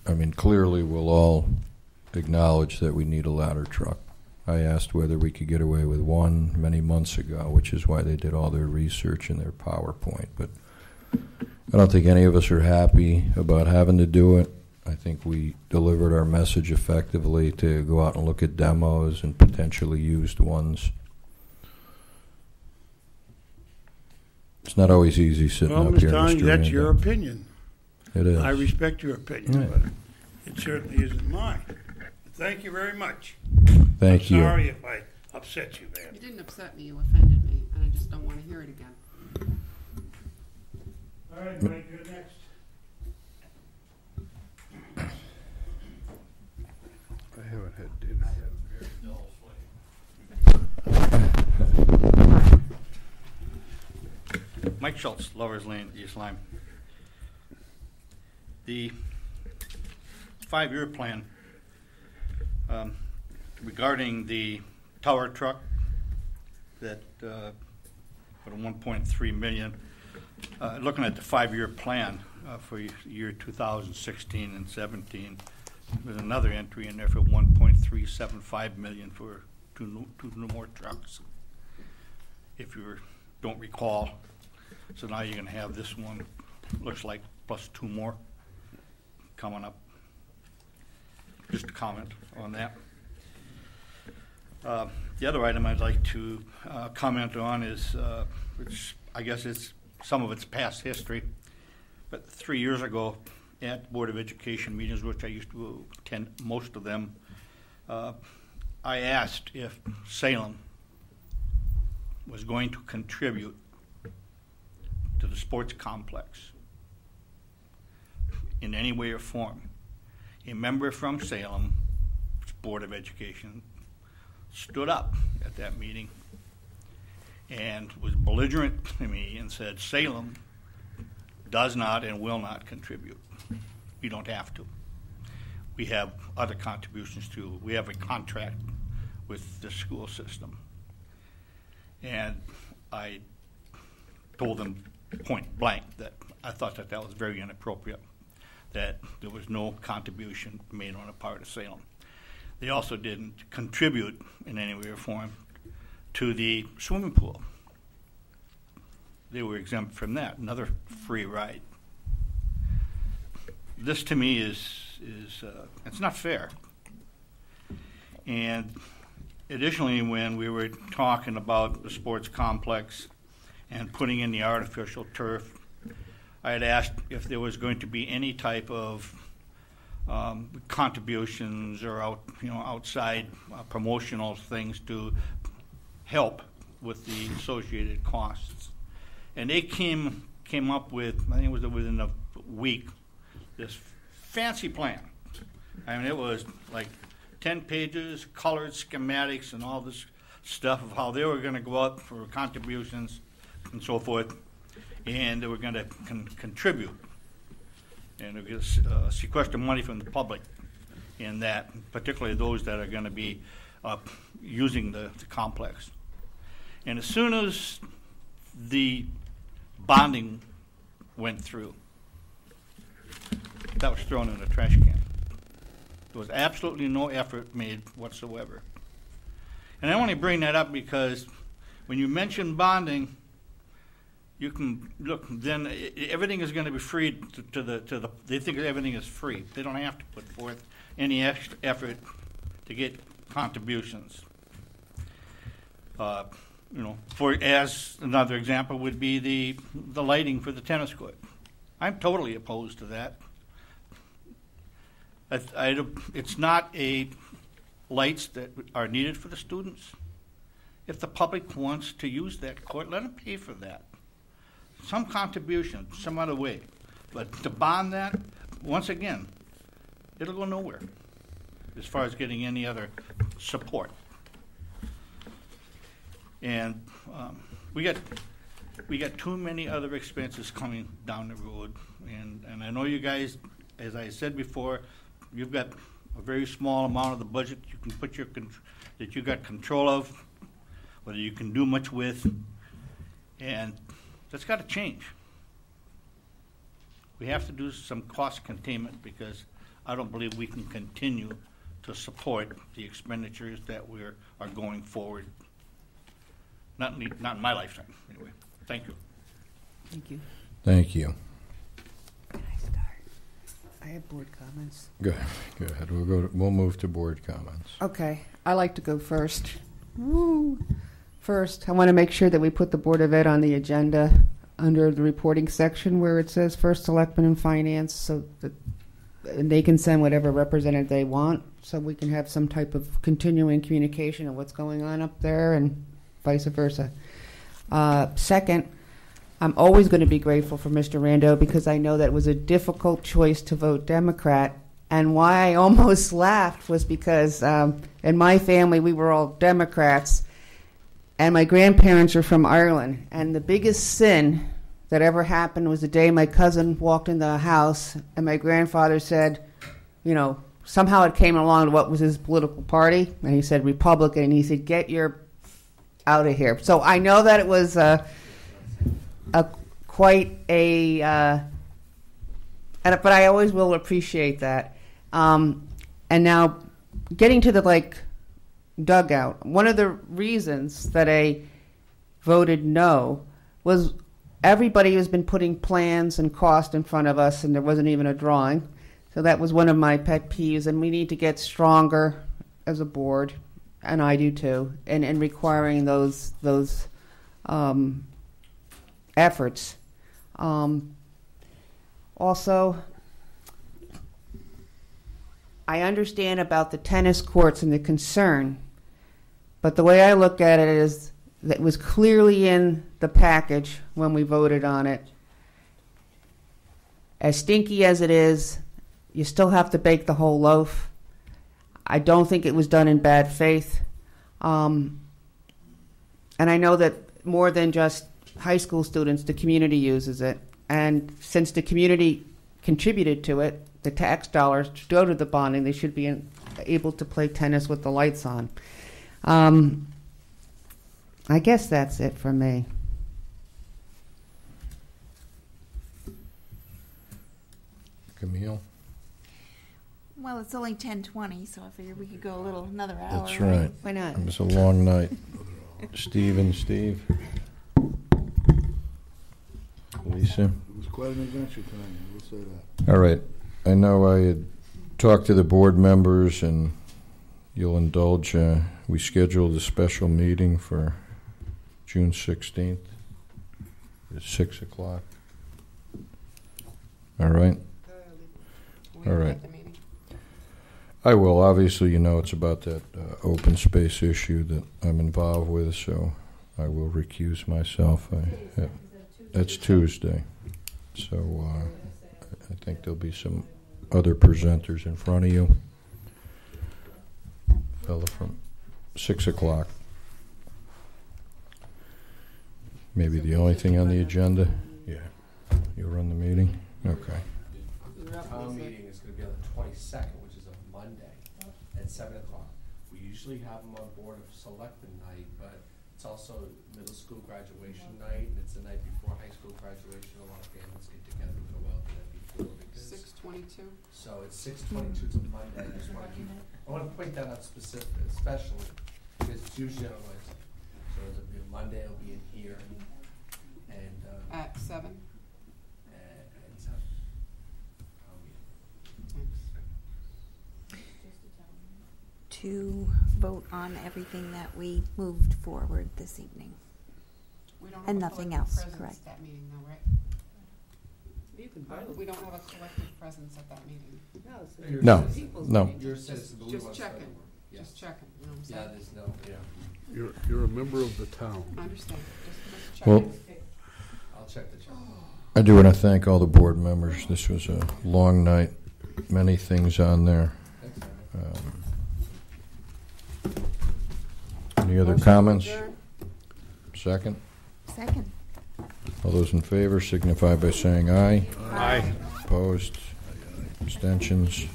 I mean, clearly we'll all acknowledge that we need a ladder truck. I asked whether we could get away with one many months ago, which is why they did all their research in their PowerPoint. But I don't think any of us are happy about having to do it. I think we delivered our message effectively to go out and look at demos and potentially used ones. It's not always easy sitting up here, Mr. That's Randall. your opinion. It is. I respect your opinion, but it certainly isn't mine. Thank you very much. Thank you. Sorry if I upset you, man. You didn't upset me, you offended me, and I just don't want to hear it again. All right, Mike, you're next. I haven't had dinner yet. Mike Schultz, Lover's Lane, East Lyme. The 5-year plan regarding the tower truck that for the 1.3 million, looking at the 5-year plan for year 2016 and 17, there's another entry in there for 1.375 million for two more trucks. If you don't recall, so now you're going to have this one, looks like, plus 2 more coming up. Just a comment on that. The other item I'd like to comment on is, which I guess is some of its past history, but 3 years ago at Board of Education meetings, which I used to attend most of them, I asked if Salem was going to contribute to the sports complex in any way or form. A member from Salem Board of Education stood up at that meeting and was belligerent to me and said, Salem does not and will not contribute. You don't have to. We have other contributions too. We have a contract with the school system. And I told them point blank that I thought that that was very inappropriate, that there was no contribution made on the part of Salem. They also didn't contribute in any way or form to the swimming pool. They were exempt from that, another free ride. This to me is it's not fair. And additionally, when we were talking about the sports complex and putting in the artificial turf, I had asked if there was going to be any type of contributions or outside promotional things to help with the associated costs. And they came up with, I think it was within a week, this fancy plan. I mean, it was like 10 pages, colored schematics and all this stuff of how they were going to go out for contributions and so forth, and they were going to contribute. And they're going to sequester money from the public in that, particularly those that are going to be using the complex. And as soon as the bonding went through, that was thrown in the trash can. There was absolutely no effort made whatsoever. And I only bring that up because when you mention bonding, you can look. Then everything is going to be free to the. They think everything is free. They don't have to put forth any extra effort to get contributions. For as another example would be the lighting for the tennis court. I'm totally opposed to that. It's not a lights that are needed for the students. If the public wants to use that court, let them pay for that. Some contribution, some other way. But to bond that, once again, it'll go nowhere as far as getting any other support. And we got too many other expenses coming down the road. And I know you guys, as I said before, you've got a very small amount of the budget you can put that you got control of, whether you can do much with, and that's got to change. We have to do some cost containment because I don't believe we can continue to support the expenditures that are going forward. Not in my lifetime, anyway. Thank you. Thank you. Thank you. Can I start? I have board comments. Go ahead. We'll move to board comments. Okay, I like to go first. Woo. First, I want to make sure that we put the Board of Ed on the agenda under the reporting section where it says First Selectman and Finance, so that they can send whatever representative they want, so we can have some type of continuing communication of what's going on up there and vice versa. Second, I'm always going to be grateful for Mr. Rando because I know that it was a difficult choice to vote Democrat. And why I almost laughed was because in my family we were all Democrats, and my grandparents are from Ireland. And the biggest sin that ever happened was the day my cousin walked in the house and my grandfather said, you know, somehow it came along to what was his political party, and he said Republican, and he said, get your out of here. So I know that it was quite a, but I always will appreciate that. And now, getting to the dugout. One of the reasons that I voted no was everybody has been putting plans and cost in front of us, and there wasn't even a drawing. So that was one of my pet peeves, and we need to get stronger as a board, and I do too, in requiring those efforts. Also, I understand about the tennis courts and the concern, but the way I look at it is that it was clearly in the package when we voted on it. As stinky as it is, you still have to bake the whole loaf. I don't think it was done in bad faith. And I know that more than just high school students, the community uses it. And since the community contributed to it, the tax dollars to go to the bonding, they should be able to play tennis with the lights on. I guess that's it for me. Camille? Well, it's only 10:20, so I figured we could go another hour. That's right. Why not? It was a long night. Steve? Lisa? It was quite an adventure tonight, I will say that. All right. I know I had talked to the board members, and you'll indulge. We scheduled a special meeting for June 16th at 6 o'clock. All right? All right. I will. Obviously, you know it's about that open space issue that I'm involved with, so I will recuse myself. That's Tuesday. So I think there'll be some other presenters in front of you. Fella from 6 o'clock. Maybe the only thing on the agenda? Yeah. You'll run the meeting? Okay. The town meeting is going to be on the 22nd, which is a Monday, at 7 o'clock. We usually have them on Board of Selectmen night, but it's also middle school graduation night, and it's the night before high school graduation. A lot of families get together and go out the night before. 6:22. So it's 6:22, it's a Monday. I want to point that out especially, because it's usually on Wednesday. So it'll be a Monday, it'll be in here, and At 7. and 7. To vote on everything that we moved forward this evening. We don't have And a nothing collective else, presence correct. at that meeting, though, right? You can vote. We don't have a collective presence at that meeting. No. Your citizen, but we Just want checking. to- yeah. Just checking. You know what I'm Yeah, saying? there's no, yeah. You're a member of the town. I understand. Just Well, checking. I'll check the check. I do want to thank all the board members. This was a long night. Many things on there. Thanks, Simon. Any other Motion comments? adjourned. Second? Second. All those in favor signify by saying aye. Aye. Opposed? Abstentions?